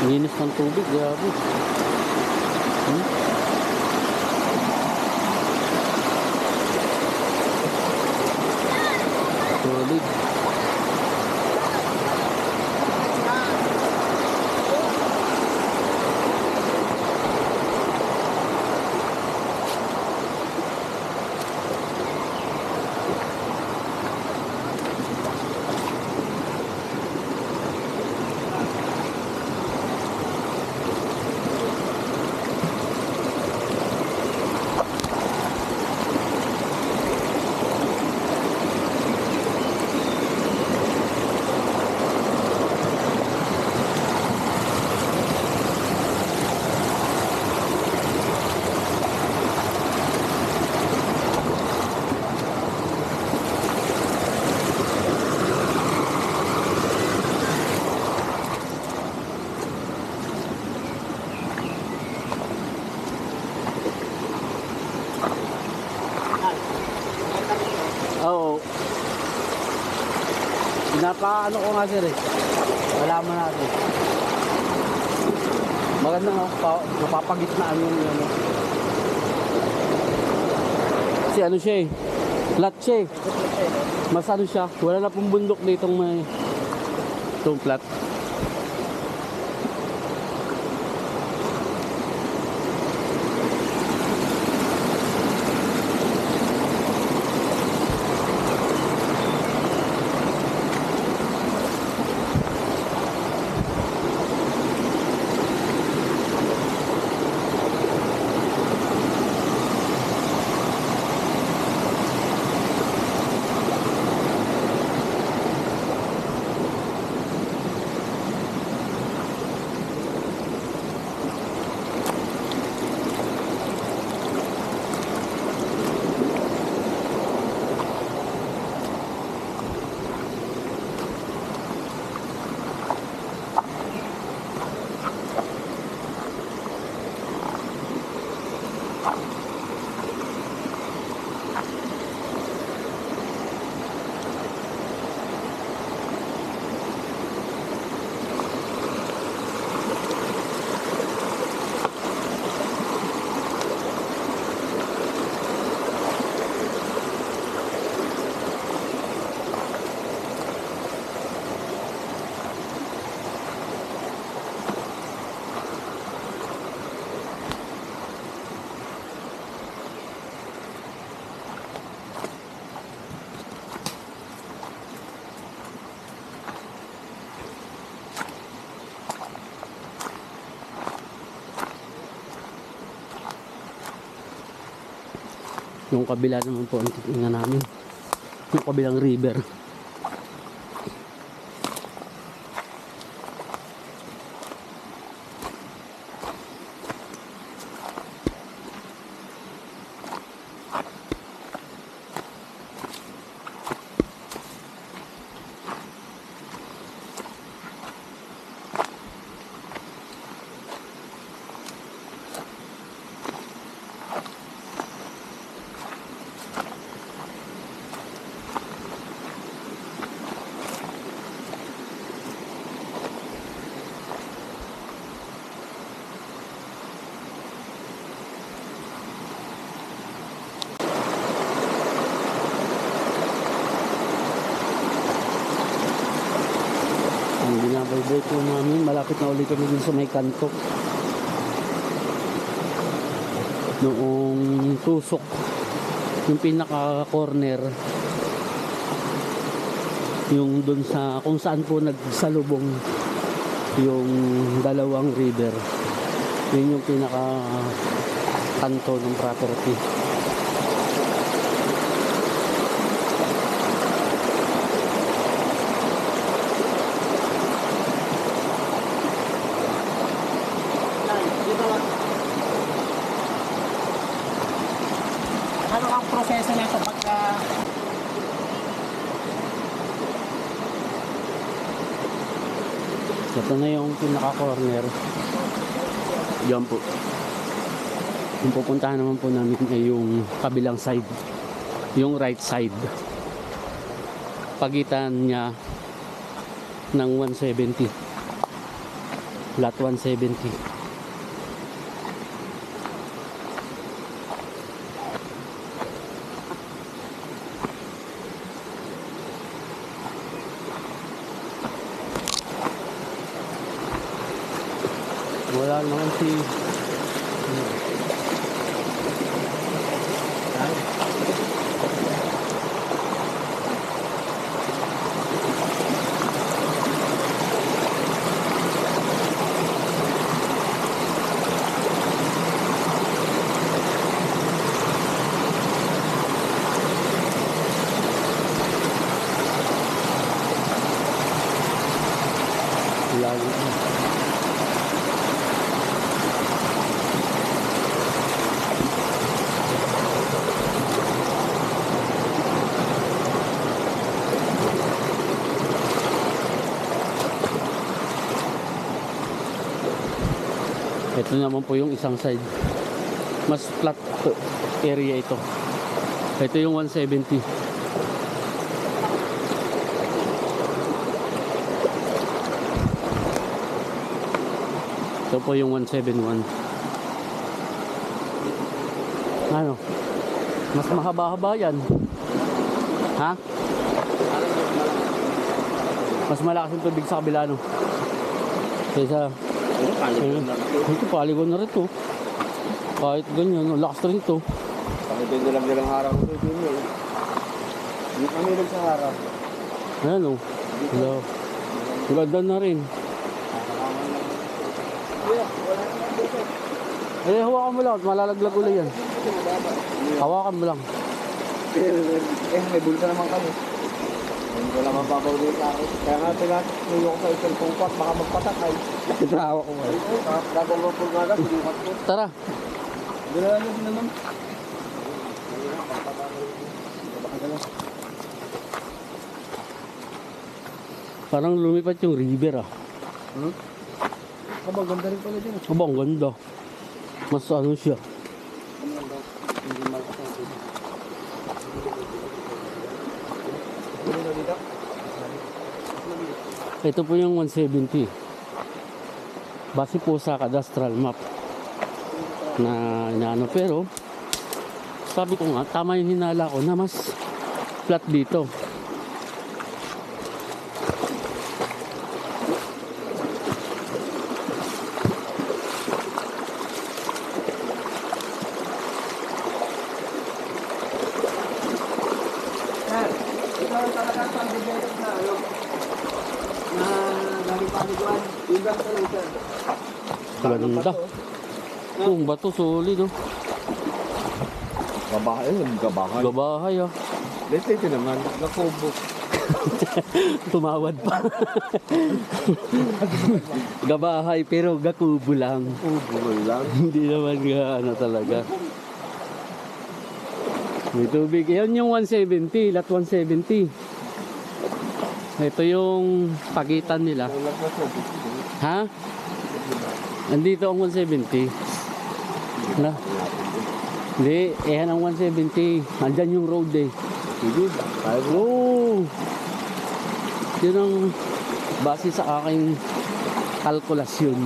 Linis ng tubig, grabe. Solid. Oo. Pinapa-ano ko nga sir eh. Malaman natin. Maganda nga, mapapagitnaan yung ano. Kasi ano siya eh. Flat siya eh. Mas ano siya. Wala na pong bundok ditong may itong flat. Yung kabila naman po ang titingnan namin. Yung kabilang river. Binabaybay po namin. Malapit na ulit kami dun sa may kanto. Noong tusok, yung pinaka corner, yung dun sa kung saan po nagsalubong yung dalawang river, yun yung pinaka kanto ng property. Ano ang proseso nito pagka ito na yung pinaka-corner. Diyan po. Yung pupuntahan naman po namin ay yung kabilang side. Yung right side. Pagitan niya ng 170. lot 170. Wala naman si lalo. Ito naman po yung isang side. Mas flat area ito. Ito yung 170. Ito po yung 171. Ano? Mas mahaba-haba yan. Ha? Mas malakas yung tubig sa kabila, no? Kaysa ito paligon na rin to. Kahit ganyan, lakas rin to. Bakit din lang nilang harang ito dito eh. Hindi kami sa harang. Ayan o. Hello. Ganda na rin. Eh, hawakan mo lang. Malalaglag ulit yan. Hawakan mo lang. May bulsa naman kami. Hindi wala mababaw din sa akin. Kaya nga tinatulong ko sa isang pungpat, baka magpatakay. Kinahawa ko nga. Gagawin mo po nga, sinukat ko. Tara. Dala nyo naman. Parang lumipat yung river ah. Aba, ganda rin pala din. Aba, ang ganda. Mas ano siya. Hindi malakas ang tubig. Ito po yung 170. Base po sa cadastral map na inaano, pero sabi ko nga, tama yung hinala ko na mas flat dito. Ikaw talaga sa bigyan na ano? Na galing paniguan. Yung ganito lang sir. Ganda. Yung bato solid oh. Gabahay yun, gabahay. Gabahay ah. Ito naman, nakubo. Tumawad pa. Gabahay pero gakubo lang. Kubo lang. Hindi naman nga ano talaga. May tubig. Yan yung 170, lot 170. Ito yung pagitan nila. Ha? Andito ang 170. Na? Hindi, yan ang 170. Andyan yung road eh. Sige, Oo. Yun ang base sa aking kalkulasyon.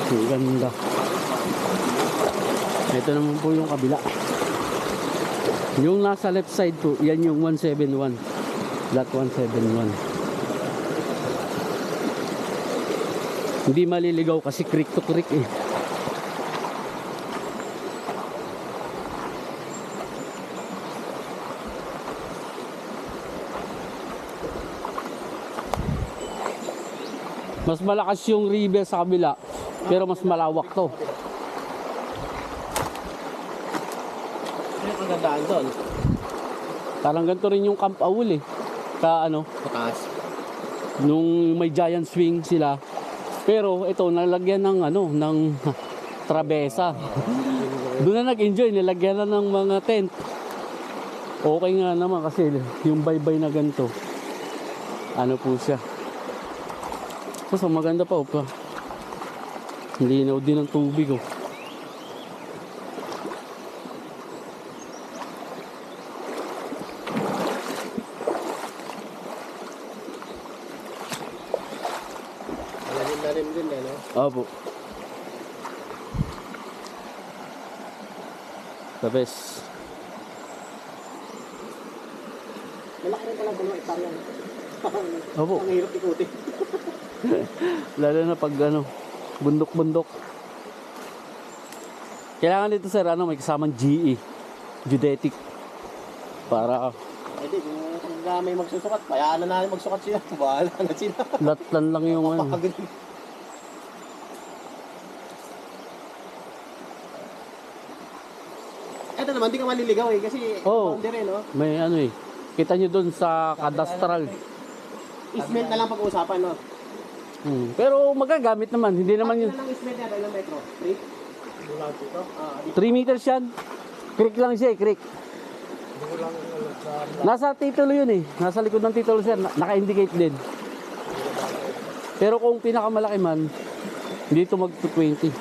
Ang ganda. Ito naman po yung kabila. Yung nasa left side po, yan yung 171. Lot 171. Hindi maliligaw kasi creek to creek eh. Mas malakas yung river sa kabila, pero mas malawak to. Ano ang gandaan doon? Parang ganito rin yung Camp Aul eh. Ka ano, Mataas. nung may giant swing sila. Pero ito nalagyan ng ano, ng trabesa. Doon na nag-enjoy, nilagyan na ng mga tent. Okay nga naman kasi yung baybay na ganito. Ano po siya. So maganda pa pa. Linaw din ang tubig oh. Malalim din eh, no? Opo. The best. Malaki rin pala dalawang hektarya. Opo. Ang hirap ikutin. Lalo na pag ano, bundok-bundok. Kailangan dito sir, ano, may kasamang GE. Geodetic. Para Hindi, kung may magsusukat, kayaan na namin magsukat sila. Bahala na sila. latlan lang yung ano. Papagaling. Ito naman, di ka maliligaw eh. Kasi Oo. boundary, no? May ano eh. Kita nyo dun sa cadastral. Isment na lang pag-uusapan, no? Pero magagamit naman. Hindi naman yun. Ilan lang isment yan? Ilang metro? 3? Wala dito? 3 meters yan. Creek lang siya eh, creek. Nasa titulo yun eh. Nasa likod ng titulo siya. Naka-indicate din. Pero kung pinakamalaki man, dito mag-20.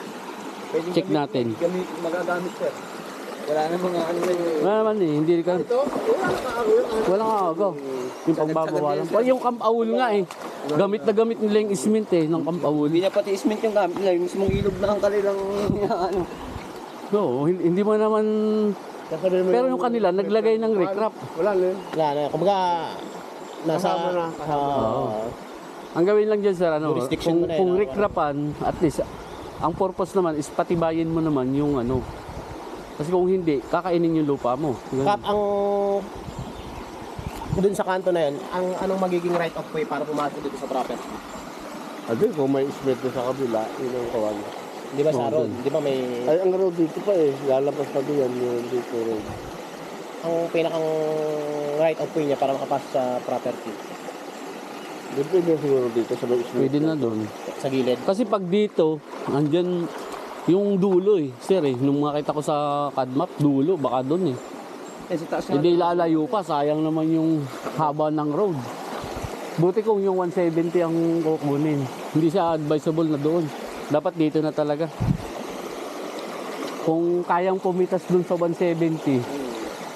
Check natin. Magagamit, sir. Wala na mga ano na yun. Wala naman eh. Hindi ka. Ito? Wala na kaagaw. Wala nga ako. Yung pagbabawalan. Yung kampawul nga eh. Gamit na gamit nila yung ismint eh, ng kampawul. Hindi na pati isment yung gamit nila. Yung mismong ilog na ang kanilang ano. No, hindi mo naman. Pero yung kanila, naglagay ng recrap. Wala na yun. Wala na. Kumbaga, nasa... Kasama na. Oo. Ang gawin lang dyan sir, ano, Jurisdiction mo na yun, kung ah. recrapan, at least, ang purpose naman is patibayin mo naman yung ano. Kasi kung hindi, kakainin yung lupa mo. Kap, ang... Dun sa kanto na yun, ang anong magiging right of way para pumasok dito sa property? Adi, kung may ismet na sa kabila, yun ang kawan. Di ba sa Oo, road? dun. Di ba may... Ay, ang road dito pa eh. Lalabas pa doon yan, yung dito road. Ang pinakang right of way niya para makapasok sa property? Depende siguro dito sa may ismet. Pwede na doon. Sa gilid? Kasi pag dito, andyan yung dulo eh. Sir eh, nung makita ko sa CAD map, dulo, baka doon eh. Eh, sa taas Hindi lalayo pa, sayang naman yung haba ng road. Buti kung yung 170 ang kukunin. Hindi siya advisable na doon. Dapat dito na talaga. Kung kayang pumitas doon sa 170,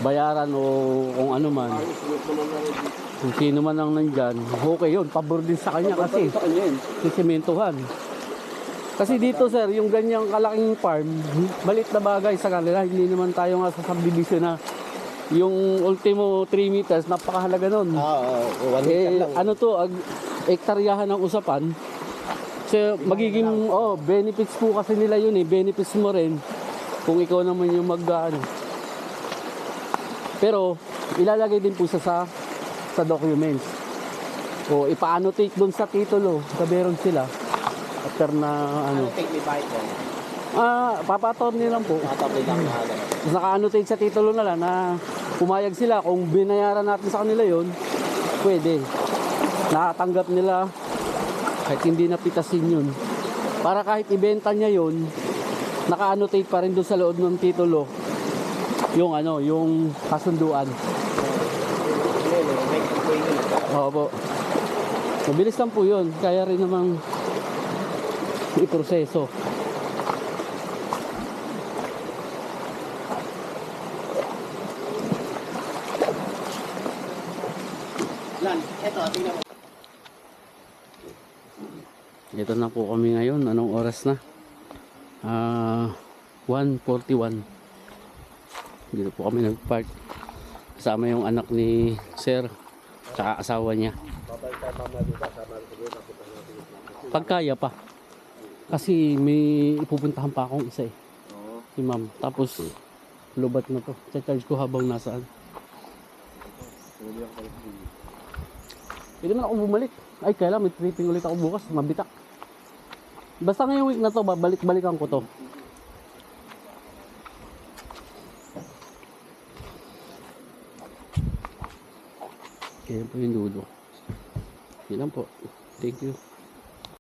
bayaran o kung ano man. Kung sino man ang nandyan, okay yun. Pabor din sa kanya kasi. Sa kanya yun. Sisementohan. Kasi dito sir, yung ganyang kalaking farm, balit na bagay sa kanila. Hindi naman tayo nga sa subdivision na yung ultimo 3 meters, napakahalaga nun. Oo, 1 meter lang. Ano to, ektaryahan ng usapan. So, magiging, benefits po kasi nila yun eh. Benefits mo rin kung ikaw naman yung ano. Pero, ilalagay din po sa documents. O, ipa-annotate doon sa titulo. Sabiron sila. After na, ano. Ano take me by then? Papatorni lang po. Nakatabi lang na ano. Tapos naka-annotate sa titulo na lang na pumayag sila. Kung binayaran natin sa kanila yon, pwede. Nakatanggap nila kahit hindi napitasin yun. Para kahit ibenta niya yun, naka-annotate pa rin doon sa loob ng titulo yung ano, yung kasunduan. Opo. Mabilis lang po yun. Kaya rin namang iproseso. Lan, eto, tingnan mo. Ito na po kami ngayon. Anong oras na? 1:41. Dito po kami nag-park. Kasama yung anak ni Sir. Tsaka asawa niya. Pagkaya pa. Kasi may ipupuntahan pa akong isa eh. Si ma'am. Tapos lubat na to. Cha-charge ko habang nasaan. Pwede man ako bumalik. Ay, kailan may tripping ulit ako bukas. Mabitak. Basta ngayong week na to, babalik-balikan ko to. Kaya po yung dulo. Yan lang po. Thank you.